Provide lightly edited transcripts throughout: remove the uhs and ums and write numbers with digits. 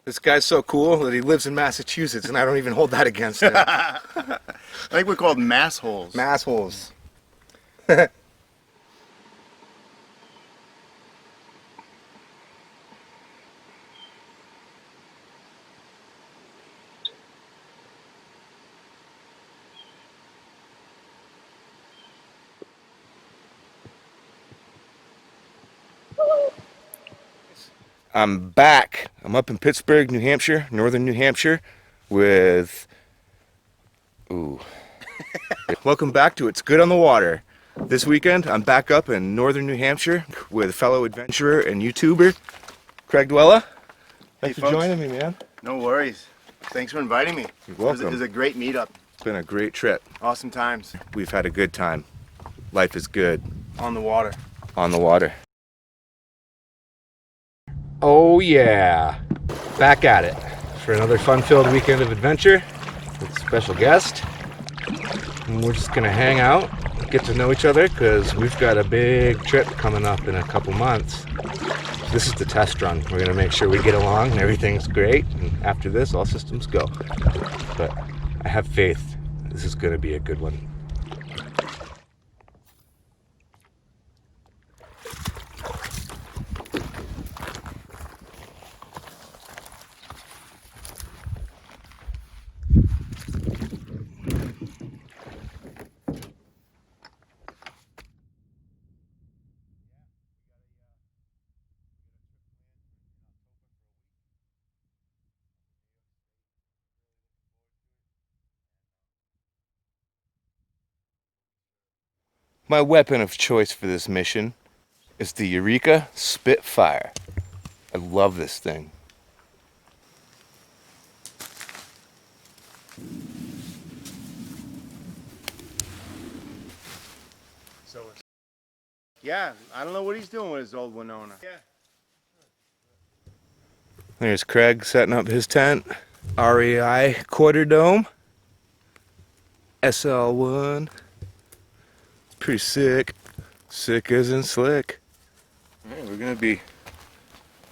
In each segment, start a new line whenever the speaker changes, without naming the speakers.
This guy's so cool that he lives in Massachusetts, and I don't even hold that against him.
I think we're called mass holes.
Massholes. I'm back. I'm up in Pittsburgh, New Hampshire, northern New Hampshire, with... Ooh. Welcome back to It's Good on the Water. This weekend, I'm back up in northern New Hampshire with fellow adventurer and YouTuber Cragdwella. Thanks for joining me, man.
No worries. Thanks for inviting me.
You're welcome.
It was a great meetup.
It's been a great trip.
Awesome times.
We've had a good time. Life is good.
On the water.
On the water. Oh yeah, back at it for another fun-filled weekend of adventure with a special guest. And we're just gonna hang out, get to know each other, because we've got a big trip coming up in a couple months. This is the test run. We're gonna make sure we get along and everything's great, and after this, all systems go. But I have faith this is gonna be a good one. My weapon of choice for this mission is the Eureka Spitfire. I love this thing.
Yeah, I don't know what he's doing with his old Winona. Yeah.
There's Craig setting up his tent. REI quarter dome. SL1. Pretty sick. Sick as in slick. Alright, we're gonna be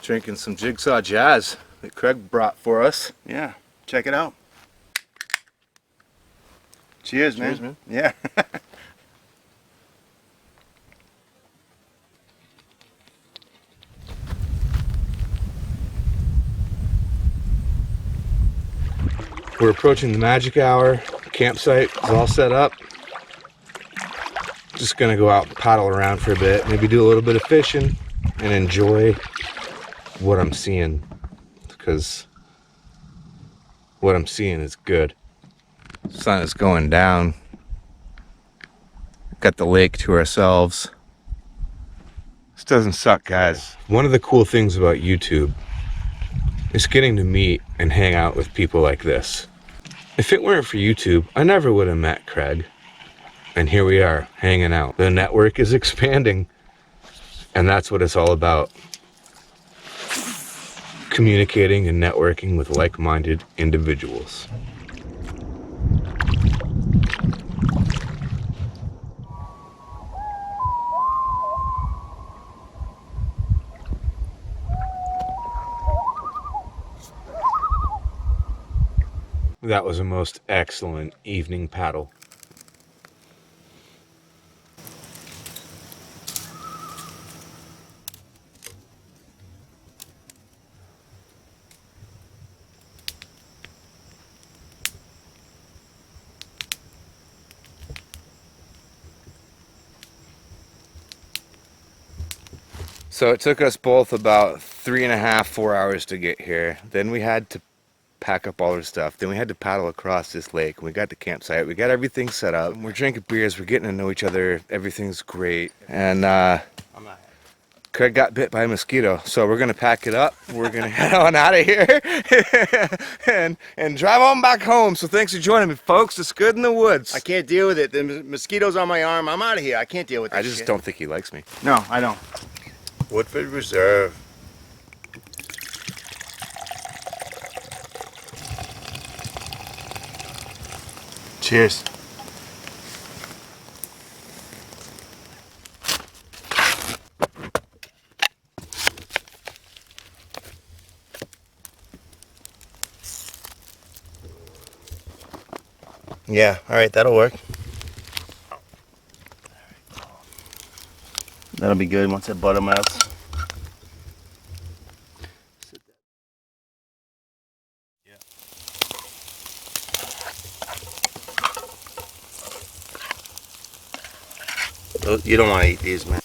drinking some Jigsaw Jazz that Craig brought for us.
Yeah, check it out. Cheers, man.
Cheers, man.
Yeah.
We're approaching the magic hour. Campsite is all set up. Just gonna go out and paddle around for a bit, maybe do a little bit of fishing and enjoy what I'm seeing, because what I'm seeing is good. Sun is going down. Got the lake to ourselves. This doesn't suck, guys. One of the cool things about YouTube is getting to meet and hang out with people like this. If it weren't for YouTube, I never would have met Craig. And here we are, hanging out. The network is expanding, and that's what it's all about. Communicating and networking with like-minded individuals. That was a most excellent evening paddle. So it took us both about 3.5, 4 hours to get here. Then we had to pack up all our stuff. Then we had to paddle across this lake. We got the campsite. We got everything set up. We're drinking beers. We're getting to know each other. Everything's great. And Craig got bit by a mosquito. So we're going to pack it up. We're going to head on out of here and drive on back home. So thanks for joining me, folks. It's good in the woods.
I can't deal with it. The mosquitoes on my arm. I'm out of here. I can't deal with this
I just
shit.
don't think he likes me.
No, I don't.
Woodford Reserve.
Cheers. Yeah, all right, that'll work. That'll be good once that butter melts. You don't want to eat these, man.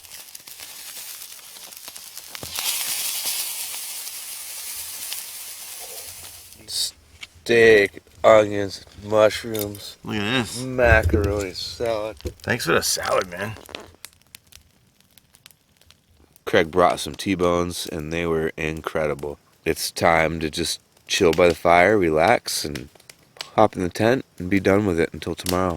Steak, onions, mushrooms,
Look at this.
macaroni salad.
Thanks for the salad, man.
Craig brought some T-bones and they were incredible. It's time to just chill by the fire, relax, and hop in the tent and be done with it until tomorrow.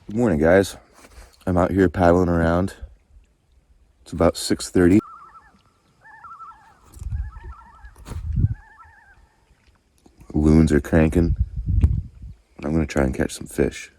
Good morning, guys. I'm out here paddling around. It's about 6:30. Loons are cranking. I'm gonna try and catch some fish.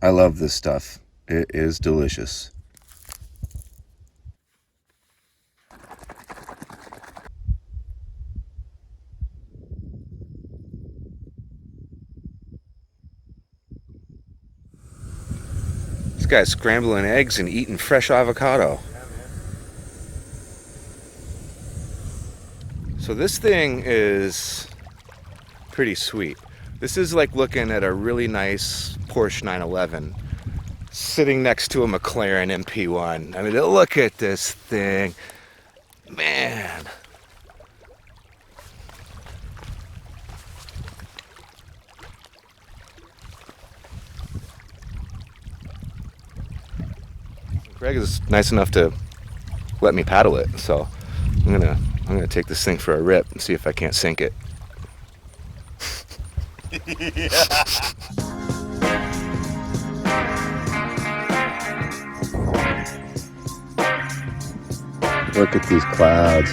I love this stuff. It is delicious. This guy's scrambling eggs and eating fresh avocado. So this thing is pretty sweet. This is like looking at a really nice Porsche 911 sitting next to a McLaren MP1. I mean, look at this thing. Man. Greg is nice enough to let me paddle it, so I'm gonna take this thing for a rip and see if I can't sink it. Look at these clouds.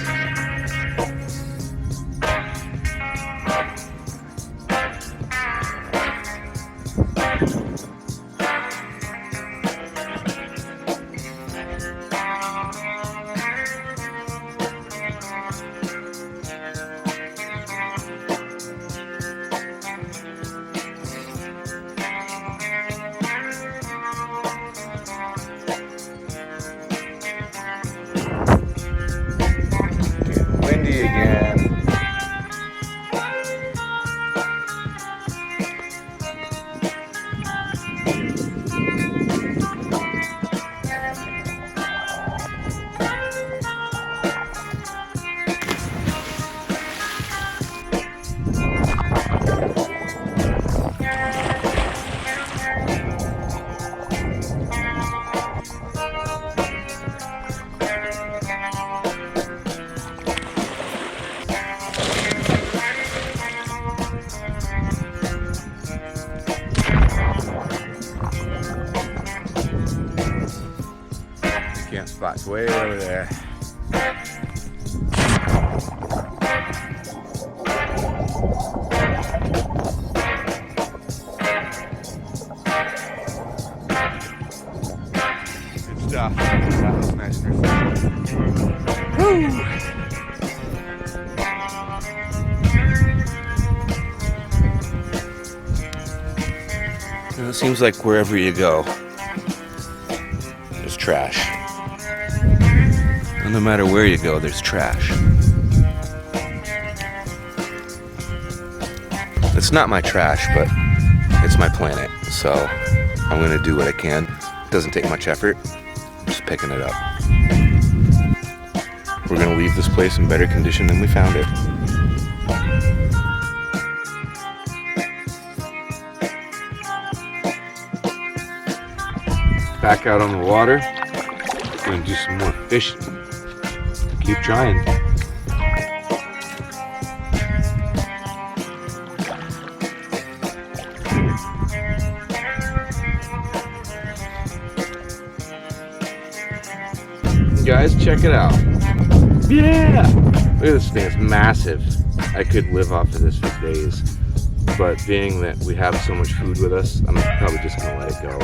camp spot's way over there. Good stuff. That was nice and refreshing. Woo! It seems like wherever you go, there's trash. And no matter where you go, there's trash. It's not my trash, but it's my planet, so I'm gonna do what I can. It doesn't take much effort, I'm just picking it up. We're gonna leave this place in better condition than we found it. Back out on the water, gonna do some more fishing. Keep trying. Guys, check it out. Yeah! Look at this thing, it's massive. I could live off of this for days. But being that we have so much food with us, I'm probably just gonna let it go.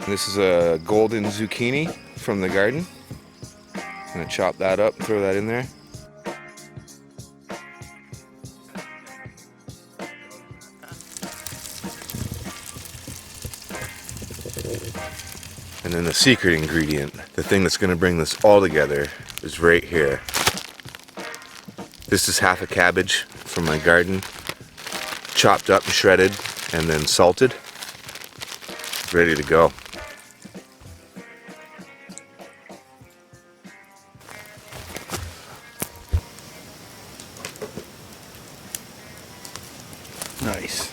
This is a golden zucchini from the garden. I'm gonna chop that up, throw that in there. And then the secret ingredient, the thing that's gonna bring this all together, is right here. This is half a cabbage from my garden, chopped up and shredded, and then salted. Ready to go. Nice.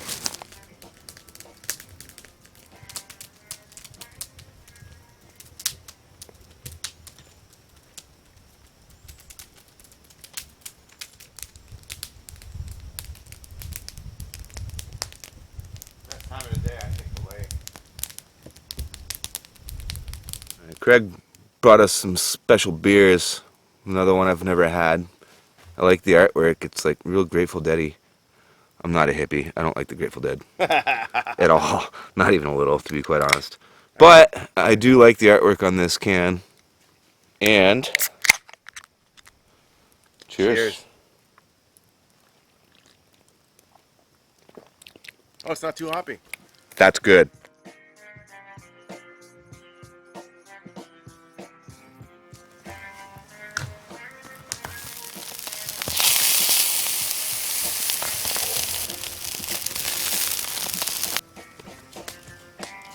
That time of the day, I think the lake. Craig brought us some special beers. Another one I've never had. I like the artwork. It's like real Grateful Dead-y. I'm not a hippie. I don't like the Grateful Dead at all. Not even a little, to be quite honest. But I do like the artwork on this can. And cheers.
Oh, it's not too hoppy.
That's good.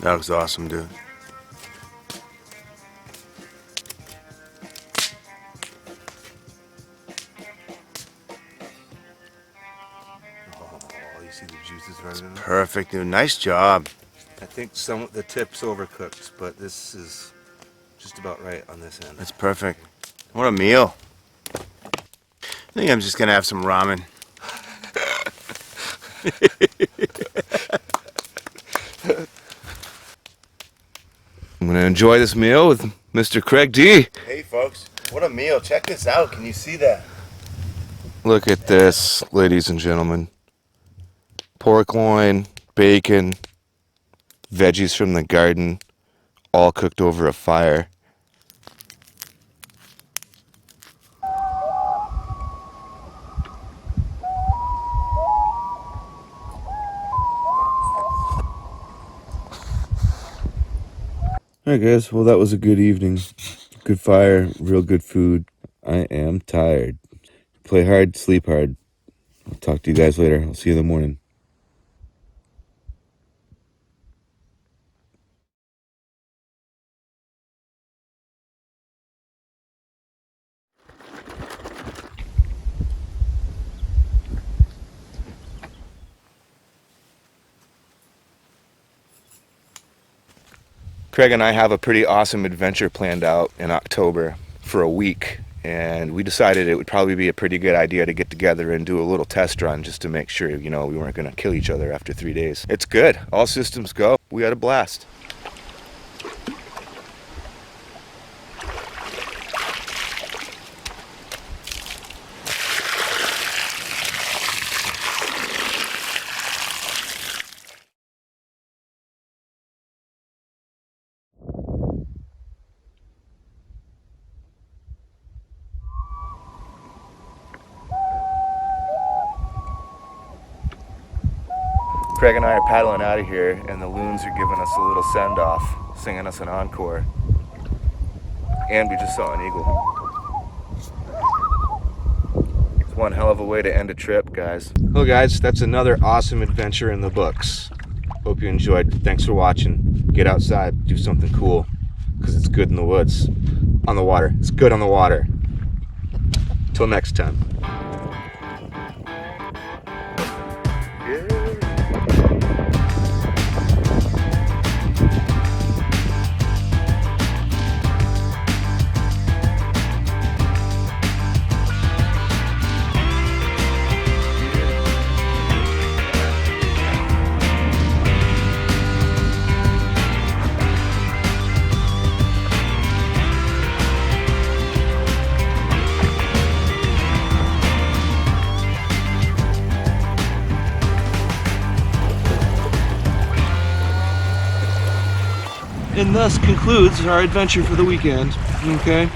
That was awesome, dude. Oh, you see the juices running in there? Perfect, dude. Nice job. I think some of the tip's overcooked, but this is just about right on this end. That's perfect. What a meal. I think I'm just gonna have some ramen. I'm gonna enjoy this meal with Mr. Craig D.
Hey folks, what a meal. Check this out. Can you see that?
Look at this, ladies and gentlemen. Pork loin, bacon, veggies from the garden, all cooked over a fire. Alright guys, well that was a good evening. Good fire, real good food. I am tired. Play hard, sleep hard. I'll talk to you guys later. I'll see you in the morning. Craig and I have a pretty awesome adventure planned out in October for a week, and we decided it would probably be a pretty good idea to get together and do a little test run just to make sure, you know, we weren't going to kill each other after 3 days. It's good. All systems go. We had a blast. Craig and I are paddling out of here, and the loons are giving us a little send-off, singing us an encore. And we just saw an eagle. It's one hell of a way to end a trip, guys. Well, guys, that's another awesome adventure in the books. Hope you enjoyed. Thanks for watching. Get outside, do something cool, because it's good in the woods. On the water. It's good on the water. Till next time. And thus concludes our adventure for the weekend, okay?